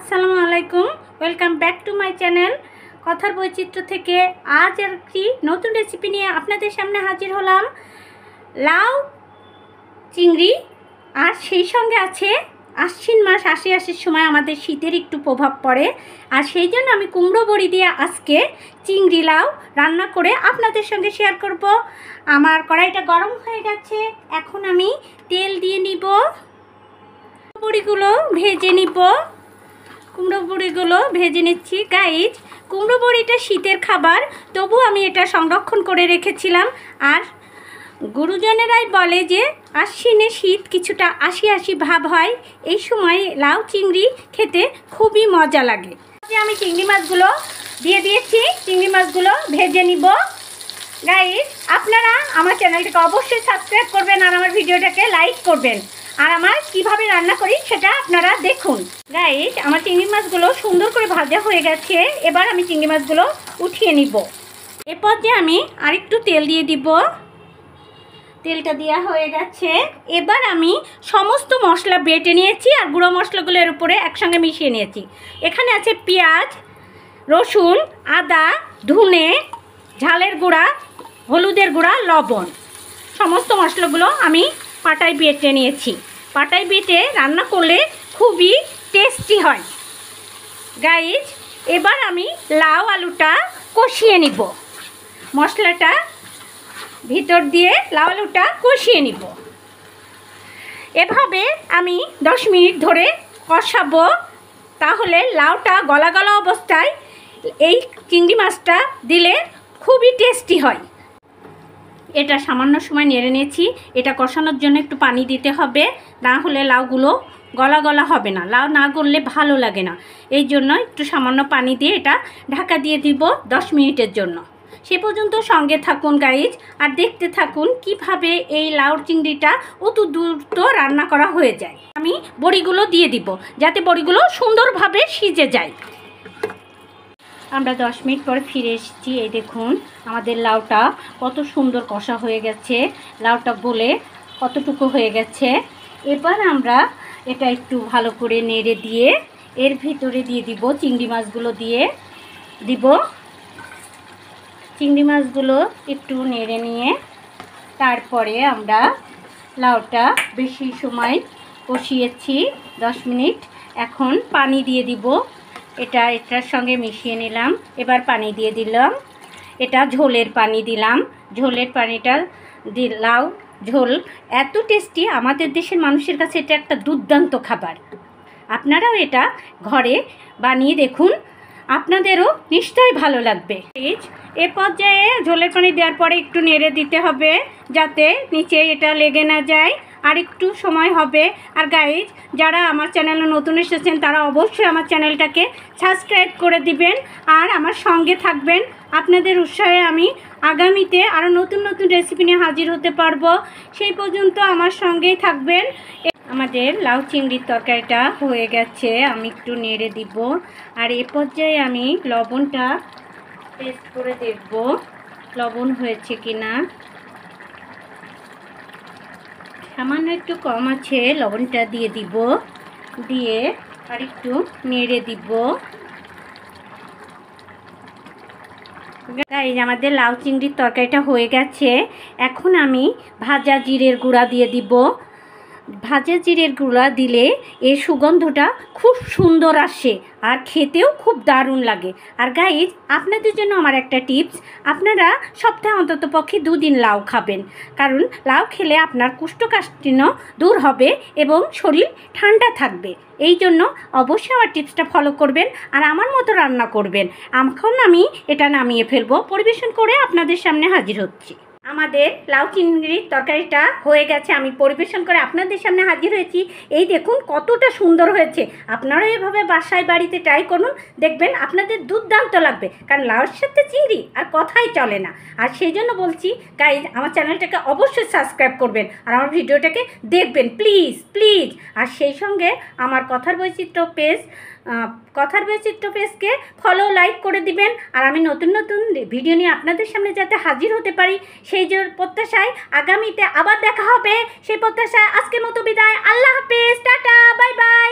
আসসালামু আলাইকুম, welcome back to my channel কথার বৈচিত্র্য থেকে। আজ একটি নতুন রেসিপি নিয়ে আপনাদের সামনে হাজির হলাম। লাউ চিংড়ি, আর সেই সঙ্গে আছে আশ্বিন মাস, আশির সময় আমাদের শীতের একটু প্রভাব পড়ে, আর সেই জন্য আমি কুমড়ো বড়ি দিয়ে আজকে চিংড়ি লাউ রান্না করে আপনাদের সঙ্গে শেয়ার করব। আমার কড়াইটা গরম হয়ে গেছে, এখন আমি তেল দিয়ে নিব, বড়িগুলো ভেজে নিব। কুমড়ো বড়িগুলো ভেজে নিচ্ছি। গাইজ, কুমড়ো বড়িটা শীতের খাবার, তবু আমি এটা সংরক্ষণ করে রেখেছিলাম। আর গুরুজনেরাই বলে যে আশ্বিনে শীত কিছুটা আশি ভাব হয়, এই সময় লাউ চিংড়ি খেতে খুবই মজা লাগে। আমি চিংড়ি মাছগুলো দিয়ে দিয়েছি, চিংড়ি মাছগুলো ভেজে নিব। গাইজ, আপনারা আমার চ্যানেলটাকে অবশ্যই সাবস্ক্রাইব করবেন আর আমার ভিডিওটাকে লাইক করবেন, আর আমার কিভাবে রান্না করি সেটা আপনারা দেখুন। গাইজ, আমার চিংড়ি মাছগুলো সুন্দর করে ভাজা হয়ে গেছে, এবার আমি চিংড়ি মাছগুলো উঠিয়ে নিব। এরপর যে আমি আরেকটু তেল দিয়ে দিব, তেলটা দেওয়া হয়ে গেছে। এবার আমি সমস্ত মশলা বেটে নিয়েছি আর গুঁড়ো মশলাগুলো এর উপরে একসঙ্গে মিশিয়ে নিয়েছি। এখানে আছে পেঁয়াজ, রসুন, আদা, ধনে, ঝালের গুঁড়া, হলুদের গুঁড়া, লবণ, সমস্ত মশলাগুলো আমি পাটায় বেটে নিয়েছি। পাটায় বেটে রান্না করলে খুবই টেস্টি হয়। গাইজ, এবার আমি লাউ আলুটা কষিয়ে নিব, মশলাটা ভিতর দিয়ে লাউ আলুটা কষিয়ে নিব। এভাবে আমি 10 মিনিট ধরে কষাবো, তাহলে লাউটা গলা গলা অবস্থায় এই চিংড়ি মাছটা দিলে খুবই টেস্টি হয়। এটা সামান্য সময় নেড়ে নিয়েছি। এটা কষানোর জন্য একটু পানি দিতে হবে, না হলে লাউগুলো গলা গলা হবে না, লাউ না গললে ভালো লাগে না। এই জন্য একটু সামান্য পানি দিয়ে এটা ঢাকা দিয়ে দিব 10 মিনিটের জন্য। সে পর্যন্ত সঙ্গে থাকুন গাইজ, আর দেখতে থাকুন কিভাবে এই লাউ চিংড়িটা অত দ্রুত রান্না করা হয়ে যায়। আমি বড়িগুলো দিয়ে দিব যাতে বড়িগুলো সুন্দরভাবে সিজে যায়। আমরা 10 মিনিট পরে ফিরে এসেছি। এই দেখুন আমাদের লাউটা কত সুন্দর কষা হয়ে গেছে, লাউটা গলে কতটুকু হয়ে গেছে। এবার আমরা এটা একটু ভালো করে নেড়ে দিয়ে এর ভিতরে দিয়ে দিব চিংড়ি মাছগুলো, দিয়ে দিব চিংড়ি মাছগুলো একটু নেড়ে নিয়ে তারপরে আমরা লাউটা বেশি সময় কষিয়েছি 10 মিনিট। এখন পানি দিয়ে দিব, এটার সঙ্গে মিশিয়ে নিলাম। এবার পানি দিয়ে দিলাম, এটা ঝোলের পানি দিলাম। ঝোলের পানিটা লাউ ঝোল এত টেস্টি, আমাদের দেশের মানুষের কাছে এটা একটা দুর্দান্ত খাবার। আপনারাও এটা ঘরে বানিয়ে দেখুন, আপনাদেরও নিশ্চয়ই ভালো লাগবে। এ পর্যায়ে ঝোলের পানি দেওয়ার পরে একটু নেড়ে দিতে হবে যাতে নিচে এটা লেগে না যায়, আর একটু সময় হবে। আর গাইজ, যারা আমার চ্যানেলে নতুন এসেছেন তারা অবশ্যই আমার চ্যানেলটাকে সাবস্ক্রাইব করে দিবেন আর আমার সঙ্গে থাকবেন। আপনাদের উৎসাহে আমি আগামীতে আরও নতুন নতুন রেসিপি নিয়ে হাজির হতে পারবো। সেই পর্যন্ত আমার সঙ্গেই থাকবেন। আমাদের লাউ চিংড়ির তরকারিটা হয়ে গেছে, আমি একটু নেড়ে দিব। আর এ পর্যায়ে আমি লবণটা টেস্ট করে দেখব লবণ হয়েছে কিনা। সামান্য একটু কম আছে, লবণটা দিয়ে দিব, দিয়ে আর একটু নেড়ে দিব। গাইজ, আমাদের লাউ চিংড়ির তরকারিটা হয়ে গেছে। এখন আমি ভাজা জিরের গুঁড়া দিয়ে দিব। ভাজা জিরের গুঁড়া দিলে এর সুগন্ধটা খুব সুন্দর আসে আর খেতেও খুব দারুণ লাগে। আর গাইজ, আপনাদের জন্য আমার একটা টিপস, আপনারা সপ্তাহে অন্তত পক্ষে 2 দিন লাউ খাবেন, কারণ লাউ খেলে আপনার কোষ্ঠকাঠিন্য দূর হবে এবং শরীর ঠান্ডা থাকবে। এই জন্য অবশ্যই আমার টিপসটা ফলো করবেন আর আমার মতো রান্না করবেন। এখন আমি এটা নামিয়ে ফেলবো, পরিবেশন করে আপনাদের সামনে হাজির হচ্ছি। আমাদের লাউ চিংড়ির তরকারিটা হয়ে গেছে, আমি পরিবেশন করে আপনাদের সামনে হাজির হয়েছি। এই দেখুন কতটা সুন্দর হয়েছে। আপনারা এভাবে বাসায় বাড়িতে ট্রাই করুন, দেখবেন আপনাদের দুর্দান্ত লাগবে, কারণ লাউর সাথে চিংড়ি আর কথাই চলে না। আর সেই জন্য বলছি গাইজ, আমার চ্যানেলটাকে অবশ্যই সাবস্ক্রাইব করবেন আর আমার ভিডিওটাকে দেখবেন প্লিজ প্লিজ। আর সেই সঙ্গে আমার কথার বৈচিত্র্য পেজকে ফলো লাইক করে দিবেন, আর আমি নতুন নতুন ভিডিও নিয়ে আপনাদের সামনে যাতে হাজির হতে পারি সেই প্রত্যাশায় আগামীতে আবার দেখা হবে। সেই প্রত্যাশায় আজকের মতো বিদায়। আল্লাহ হাফেজ, টাটা, বাই বাই।